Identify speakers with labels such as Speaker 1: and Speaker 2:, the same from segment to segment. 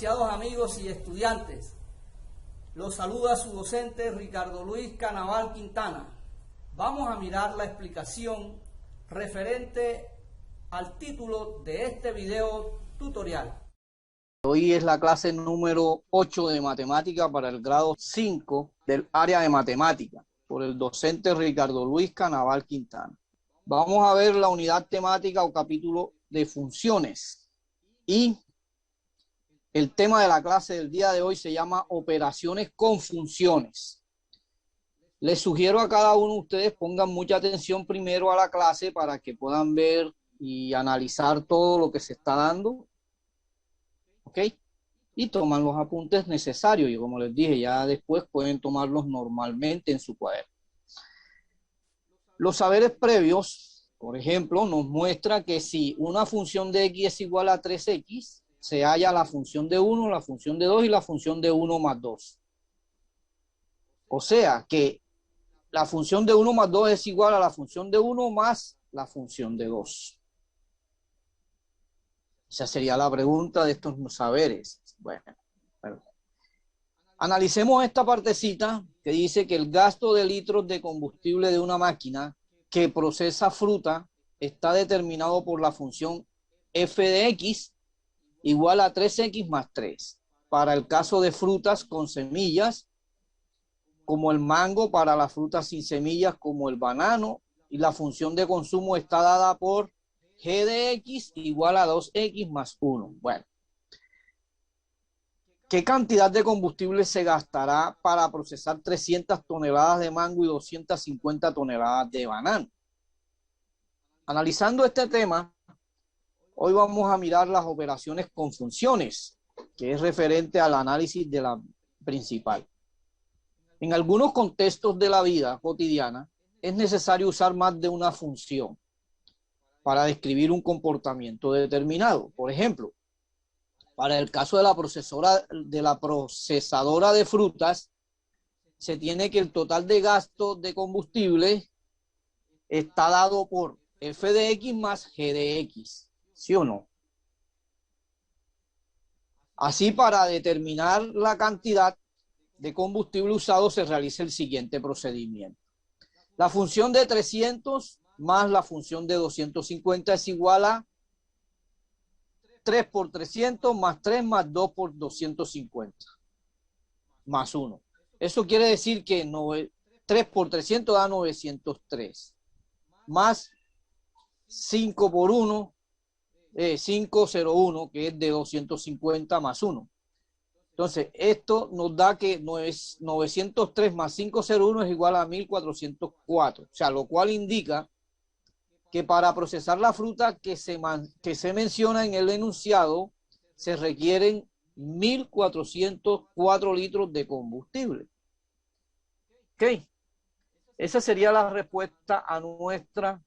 Speaker 1: Apreciados amigos y estudiantes, los saluda su docente Ricardo Luis Canaval Quintana. Vamos a mirar la explicación referente al título de este video tutorial.
Speaker 2: Hoy es la clase número 8 de matemática para el grado 5 del área de matemática por el docente Ricardo Luis Canaval Quintana. Vamos a ver la unidad temática o capítulo de funciones y el tema de la clase del día de hoy se llama operaciones con funciones. Les sugiero a cada uno de ustedes pongan mucha atención primero a la clase para que puedan ver y analizar todo lo que se está dando. ¿Ok? Y toman los apuntes necesarios. Y como les dije, ya después pueden tomarlos normalmente en su cuaderno. Los saberes previos, por ejemplo, nos muestra que si una función de x es igual a 3x, se halla la función de 1, la función de 2 y la función de 1 más 2. O sea que la función de 1 más 2 es igual a la función de 1 más la función de 2. Esa sería la pregunta de estos saberes. Bueno, analicemos esta partecita que dice que el gasto de litros de combustible de una máquina que procesa fruta está determinado por la función f de x igual a 3x más 3. Para el caso de frutas con semillas, como el mango, para las frutas sin semillas, como el banano, y la función de consumo está dada por g de x igual a 2x más 1. Bueno, ¿qué cantidad de combustible se gastará para procesar 300 toneladas de mango y 250 toneladas de banano? Analizando este tema, hoy vamos a mirar las operaciones con funciones, que es referente al análisis de la principal. En algunos contextos de la vida cotidiana, es necesario usar más de una función para describir un comportamiento determinado. Por ejemplo, para el caso de la procesadora de frutas, se tiene que el total de gasto de combustible está dado por f de x más g de x. ¿Sí o no? Así, para determinar la cantidad de combustible usado se realiza el siguiente procedimiento. La función de 300 más la función de 250 es igual a 3 por 300 más 3 más 2 por 250 más 1. Eso quiere decir que 3 por 300 da 903 más 5 por 1, 501, que es de 250 más 1. Entonces, esto nos da que 903 más 501 es igual a 1404. O sea, lo cual indica que para procesar la fruta que se menciona en el enunciado, se requieren 1404 litros de combustible. ¿Ok? Esa sería la respuesta a nuestro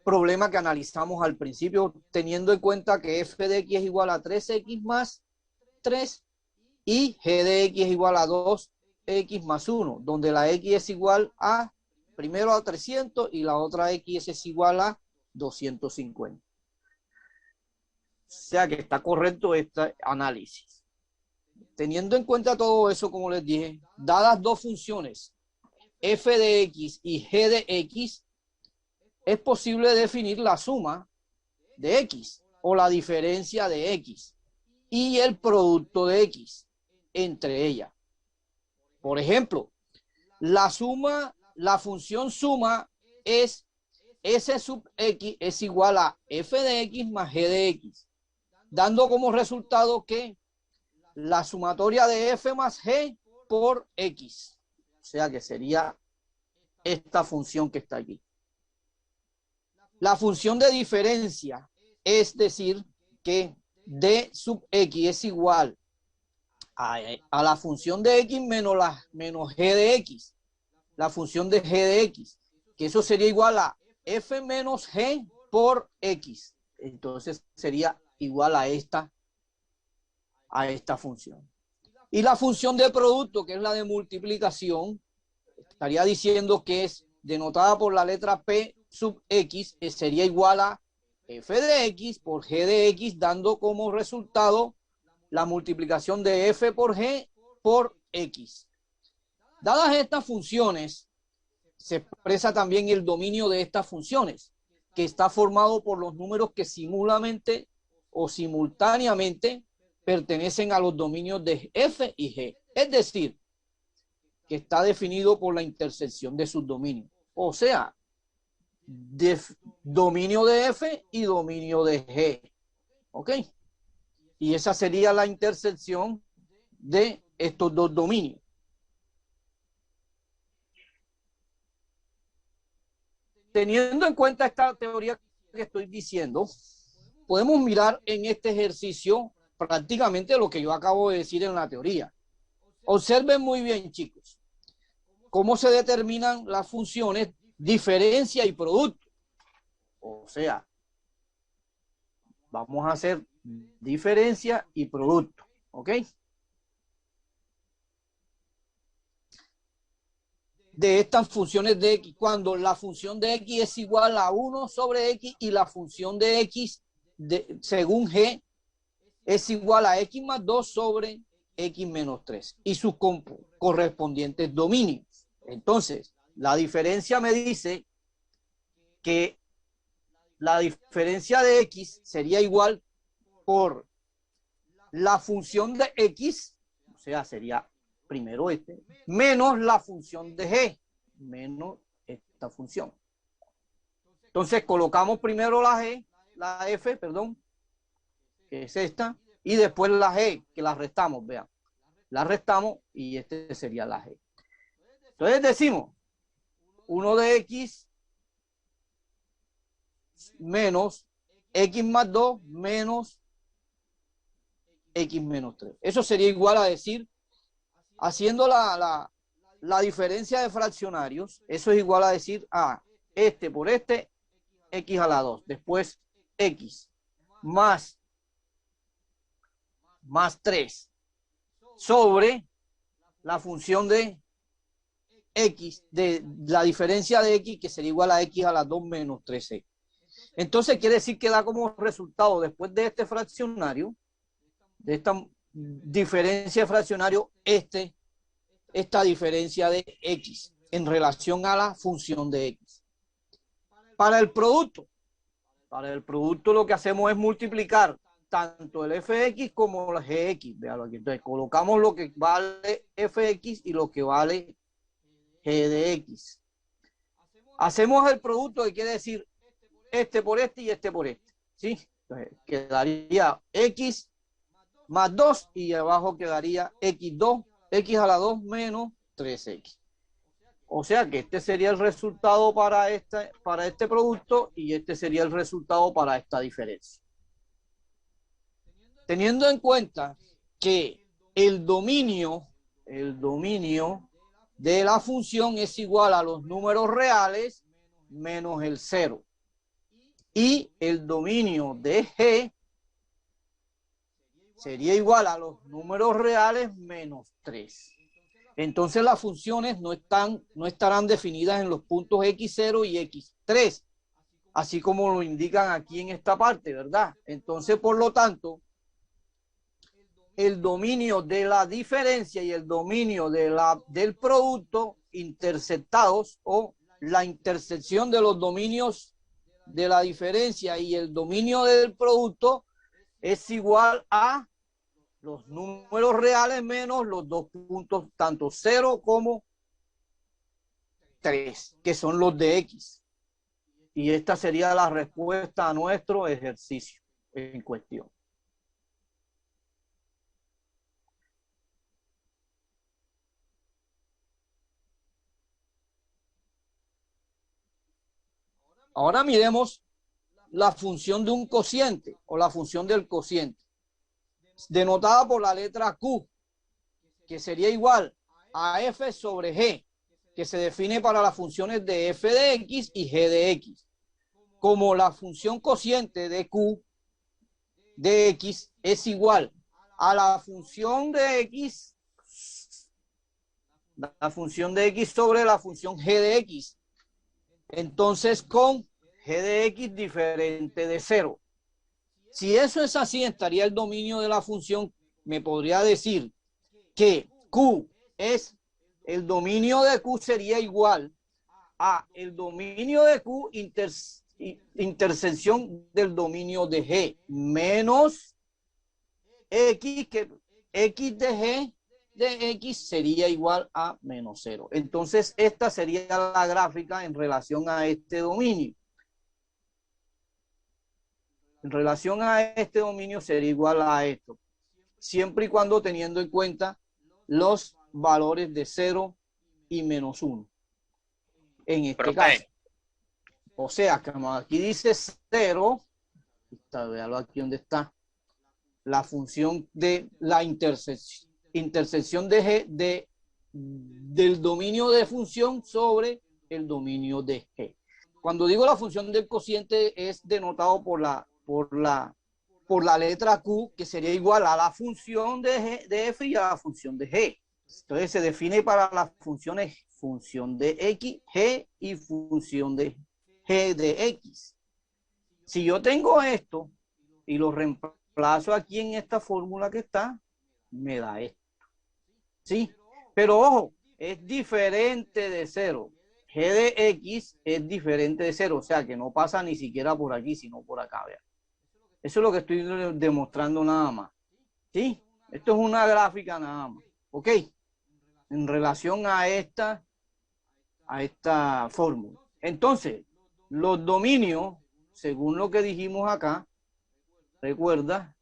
Speaker 2: problema que analizamos al principio, teniendo en cuenta que f de x es igual a 3x más 3 y g de x es igual a 2x más 1, donde la x es igual a, primero a 300 y la otra x es igual a 250. O sea que está correcto este análisis. Teniendo en cuenta todo eso, como les dije, dadas dos funciones, f de x y g de x, es posible definir la suma de x o la diferencia de x y el producto de x entre ellas. Por ejemplo, la función suma es s sub x es igual a f de x más g de x, dando como resultado que la sumatoria de f más g por x, o sea que sería esta función que está aquí. La función de diferencia, es decir, que d sub x es igual a la función de x menos g de x, la función de g de x, que eso sería igual a f menos g por x. Entonces sería igual a esta función. Y la función de producto, que es la de multiplicación, estaría diciendo que es denotada por la letra P sub x, sería igual a f de x por g de x, dando como resultado la multiplicación de f por g por x. Dadas estas funciones, se expresa también el dominio de estas funciones, que está formado por los números que simultáneamente pertenecen a los dominios de f y g. Es decir, que está definido por la intersección de sus dominios. O sea, dominio de f y dominio de g. ¿Ok? Y esa sería la intersección de estos dos dominios. Teniendo en cuenta esta teoría que estoy diciendo, podemos mirar en este ejercicio prácticamente lo que yo acabo de decir en la teoría. Observen muy bien, chicos, cómo se determinan las funciones diferencia y producto. O sea, vamos a hacer diferencia y producto, ¿ok? De estas funciones de x, cuando la función de x es igual a 1 sobre x y la función de x según g es igual a x más 2 sobre x menos 3 y sus correspondientes dominios. Entonces, la diferencia me dice que la diferencia de x sería igual por la función de x, o sea, sería primero menos la función de g, menos esta función. Entonces colocamos primero la f, perdón, que es esta, y después la g, que la restamos, vean. La restamos y este sería la g. Entonces decimos 1 de x menos x más 2 menos x menos 3. Eso sería igual a decir, haciendo la diferencia de fraccionarios, eso es igual a decir a este por este, x a la 2. Después x más 3 sobre la función de x, de la diferencia de x, que sería igual a x a la 2 menos 3x. Entonces quiere decir que da como resultado, después de este fraccionario, de esta diferencia de fraccionario, esta diferencia de x en relación a la función de x. Para el producto lo que hacemos es multiplicar tanto el fx como el gx. Veanlo aquí. Entonces colocamos lo que vale fx y lo que vale g de x. Hacemos el producto, que quiere decir este por este y este por este, ¿sí? Entonces quedaría x más 2 y abajo quedaría x2, x a la 2 menos 3x. O sea que este sería el resultado para este producto y este sería el resultado para esta diferencia. Teniendo en cuenta que el dominio de la función es igual a los números reales menos el 0. Y el dominio de g sería igual a los números reales menos 3. Entonces las funciones no estarán definidas en los puntos x0 y x3, así como lo indican aquí en esta parte, ¿verdad? Entonces, por lo tanto, el dominio de la diferencia y el dominio del producto interceptados, o la intersección de los dominios de la diferencia y el dominio del producto, es igual a los números reales menos los dos puntos, tanto 0 como 3, que son los de x. Y esta sería la respuesta a nuestro ejercicio en cuestión. Ahora miremos la función de un cociente o la función del cociente, denotada por la letra Q, que sería igual a f sobre g, que se define para las funciones de f de x y g de x. Como la función cociente de Q de x es igual a la función de x sobre la función g de x. Entonces, con g de x diferente de 0. Si eso es así, estaría el dominio de la función, me podría decir que q es, el dominio de q sería igual a el dominio de q intersección del dominio de g menos x, que x de g de x sería igual a menos 0. Entonces, esta sería la gráfica en relación a este dominio. En relación a este dominio sería igual a esto, siempre y cuando teniendo en cuenta los valores de 0 y menos 1. En este caso. O sea, como aquí dice 0, véalo aquí donde está, la función de la intersección de G del dominio de función sobre el dominio de G. Cuando digo la función del cociente es denotado por la letra Q, que sería igual a la función de F y a la función de G. Entonces se define para las funciones función de X, G y función de G de X. Si yo tengo esto y lo reemplazo aquí en esta fórmula que está, me da esto. ¿Sí? Pero ojo, es diferente de 0. G de X es diferente de 0, o sea que no pasa ni siquiera por aquí, sino por acá. Vean. Eso es lo que estoy demostrando nada más. ¿Sí? Esto es una gráfica nada más. ¿Ok? En relación a esta fórmula. Entonces, los dominios, según lo que dijimos acá, recuerda,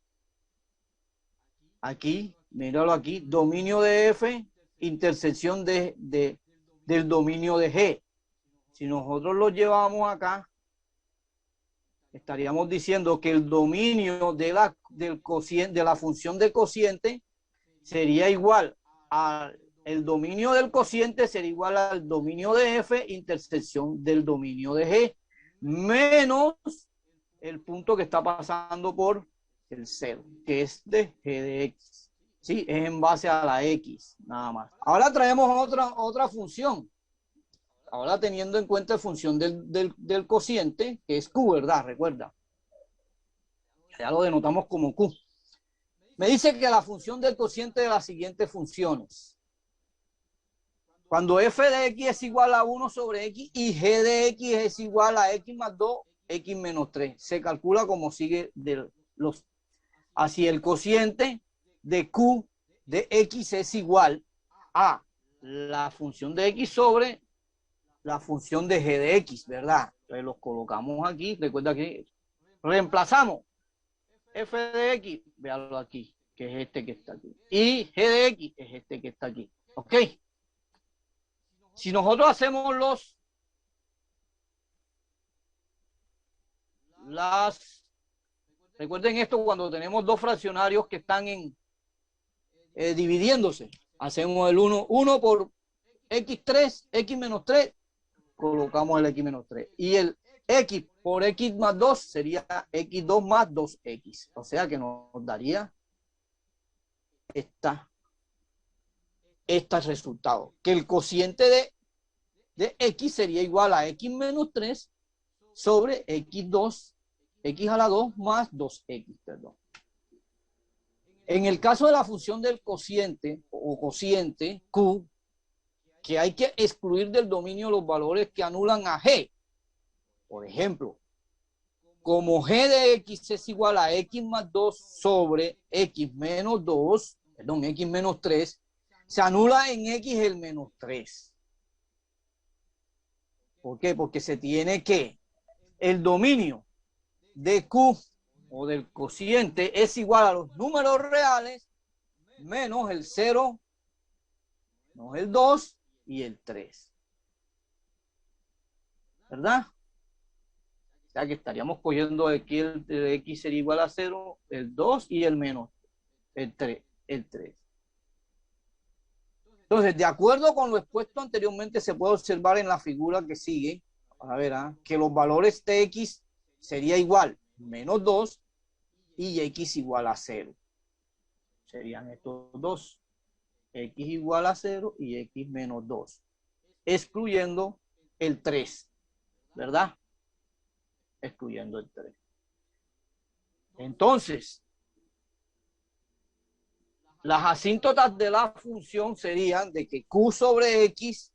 Speaker 2: aquí, míralo aquí, dominio de F, intersección del dominio de G. Si nosotros lo llevamos acá, estaríamos diciendo que el dominio del cociente, de la función de cociente sería igual al el dominio del cociente sería igual al dominio de F intersección del dominio de G menos el punto que está pasando por el 0, que es de G de X. Sí, es en base a la X, nada más. Ahora traemos otra función. Ahora teniendo en cuenta la función del cociente, que es Q, ¿verdad? Recuerda. Ya lo denotamos como Q. Me dice que la función del cociente de las siguientes funciones. Cuando f de x es igual a 1 sobre x y g de x es igual a x más 2, x menos 3. Se calcula como sigue así el cociente de q de x es igual a la función de x sobre la función de g de x, ¿verdad? Entonces los colocamos aquí. Recuerda que reemplazamos f de x, véalo aquí, que es este que está aquí. Y g de x es este que está aquí. ¿Ok? Si nosotros hacemos recuerden esto cuando tenemos dos fraccionarios que están dividiéndose, hacemos el 1 por x3, x menos 3, colocamos el x menos 3. Y el x por x más 2 sería x2 más 2x. O sea que nos daría este resultado. Que el cociente de x sería igual a x menos 3 sobre x2, x a la 2 más 2x, perdón. En el caso de la función del cociente o cociente q, que hay que excluir del dominio los valores que anulan a g. Por ejemplo, como g de x es igual a x más 2 sobre x menos 2, perdón, x menos 3, se anula en x el menos 3. ¿Por qué? Porque se tiene que el dominio de q o del cociente es igual a los números reales menos el 0, menos el 2 y el 3. ¿Verdad? O sea que estaríamos cogiendo aquí el x sería igual a 0, el 2 y el menos el 3. Entonces, de acuerdo con lo expuesto anteriormente, se puede observar en la figura que sigue, a ver, que los valores de x sería igual menos 2 y x igual a 0. Serían estos dos, x igual a 0 y x menos 2, excluyendo el 3, ¿verdad? excluyendo el 3. Entonces, las asíntotas de la función serían de que Q sobre X,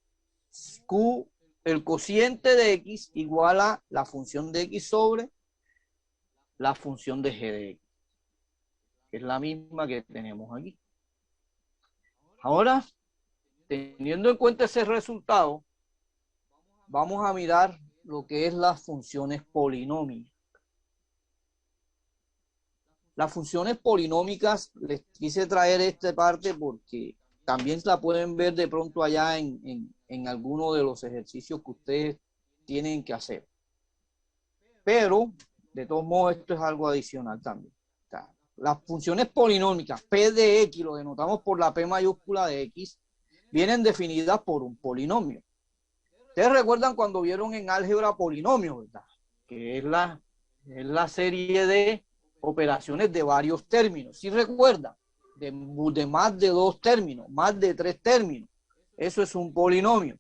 Speaker 2: Q, el cociente de X igual a la función de X sobre la función de G de X, que es la misma que tenemos aquí. Ahora, teniendo en cuenta ese resultado, vamos a mirar lo que es las funciones polinómicas. Las funciones polinómicas, les quise traer esta parte porque también la pueden ver de pronto allá en alguno de los ejercicios que ustedes tienen que hacer. Pero, de todos modos, esto es algo adicional también. O sea, las funciones polinómicas, P de X, lo denotamos por la P mayúscula de X, vienen definidas por un polinomio. Ustedes recuerdan cuando vieron en álgebra polinomios, ¿verdad? Que es la serie de operaciones de varios términos. ¿Sí recuerdan? De más de 2 términos, más de 3 términos. Eso es un polinomio.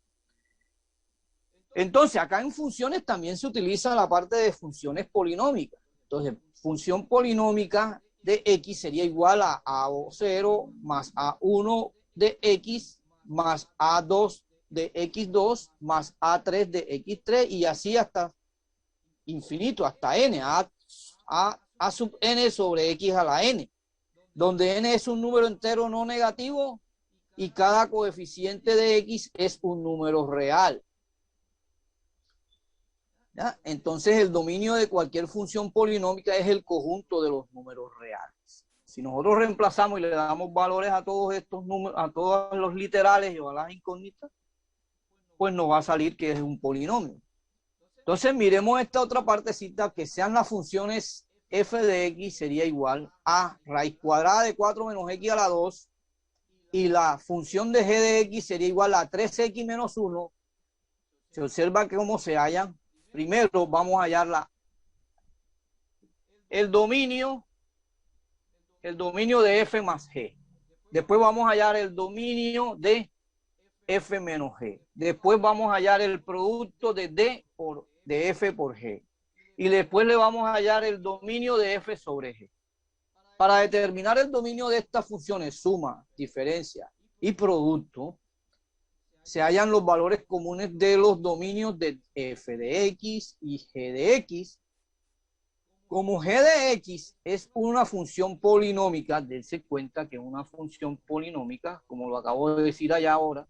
Speaker 2: Entonces, acá en funciones también se utiliza la parte de funciones polinómicas. Entonces, función polinómica de X sería igual a A0 más A1 de X más A2 de X2 más A3 de X3 y así hasta infinito, hasta N, A sub N sobre X a la N, donde N es un número entero no negativo y cada coeficiente de X es un número real. ¿Ya? Entonces el dominio de cualquier función polinómica es el conjunto de los números reales. Si nosotros reemplazamos y le damos valores a todos estos números, a todos los literales y a las incógnitas, pues nos va a salir que es un polinomio. Entonces miremos esta otra partecita, que sean las funciones f de x sería igual a raíz cuadrada de 4 menos x a la 2 y la función de g de x sería igual a 3x menos 1. Se observa que cómo se hallan. Primero vamos a hallar el dominio de f más g. Después vamos a hallar el dominio de f menos g. Después vamos a hallar el producto de de f por g. Y después le vamos a hallar el dominio de f sobre g. Para determinar el dominio de estas funciones, suma, diferencia y producto, se hallan los valores comunes de los dominios de f de x y g de x. Como g de x es una función polinómica, dense cuenta que es una función polinómica, como lo acabo de decir allá ahora.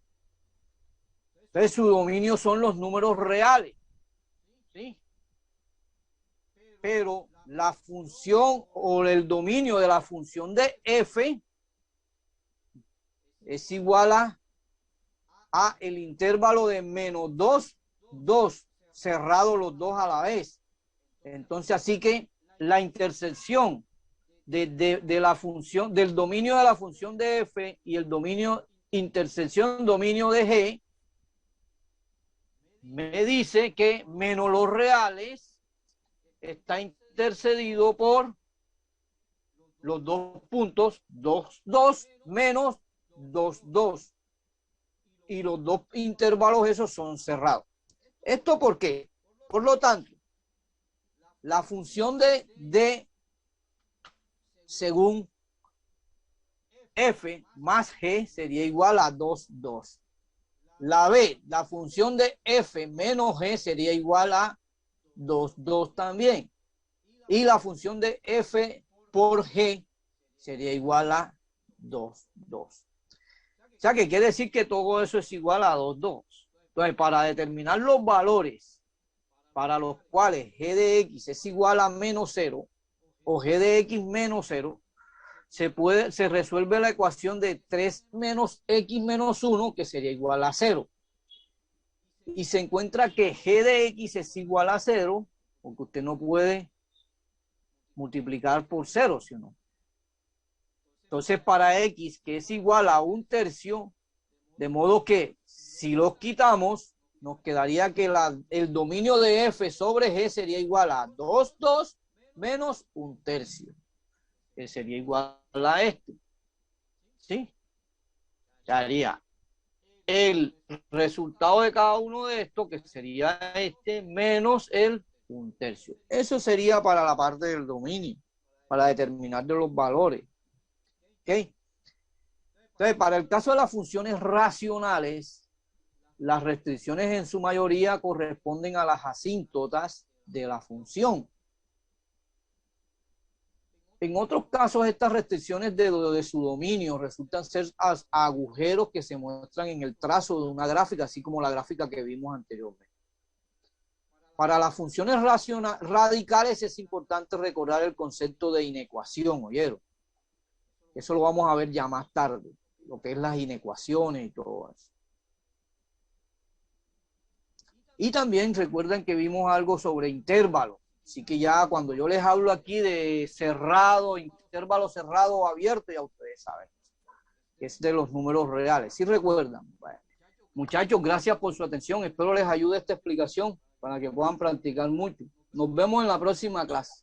Speaker 2: Entonces su dominio son los números reales, ¿sí? Pero la función o el dominio de la función de f es igual a el intervalo de menos 2, 2, cerrado los dos a la vez. Entonces, así que la intersección de la función, del dominio de la función de f y el dominio, intersección dominio de g, me dice que menos los reales está intercedido por los dos puntos 2, 2 menos 2, 2. Y los dos intervalos esos son cerrados. ¿Esto por qué? Por lo tanto, la función de D según f más g sería igual a 2, 2. La B, la función de f menos g sería igual a 2, 2 también. Y la función de f por g sería igual a 2, 2. O sea que quiere decir que todo eso es igual a 2, 2. Entonces, para determinar los valores para los cuales g de x es igual a menos 0 o g de x menos 0, se resuelve la ecuación de 3 menos x menos 1, que sería igual a 0. Y se encuentra que g de x es igual a 0, porque usted no puede multiplicar por 0, ¿sí o no? Entonces, para x, que es igual a 1/3, de modo que si los quitamos, nos quedaría que el dominio de f sobre g sería igual a 2, 2 menos 1/3, que sería igual a este. ¿Sí? Daría el resultado de cada uno de estos, que sería este, menos el 1/3. Eso sería para la parte del dominio, para determinar de los valores. ¿Okay? Entonces, para el caso de las funciones racionales, las restricciones en su mayoría corresponden a las asíntotas de la función. En otros casos, estas restricciones de su dominio resultan ser agujeros que se muestran en el trazo de una gráfica, así como la gráfica que vimos anteriormente. Para las funciones radicales es importante recordar el concepto de inecuación, ¿oyeron? Eso lo vamos a ver ya más tarde, lo que es las inecuaciones y todo eso. Y también recuerden que vimos algo sobre intervalos. Así que ya cuando yo les hablo aquí de cerrado, intervalo cerrado o abierto, ya ustedes saben que es de los números reales. ¿Sí recuerdan? Bueno, muchachos, gracias por su atención. Espero les ayude esta explicación para que puedan practicar mucho. Nos vemos en la próxima clase.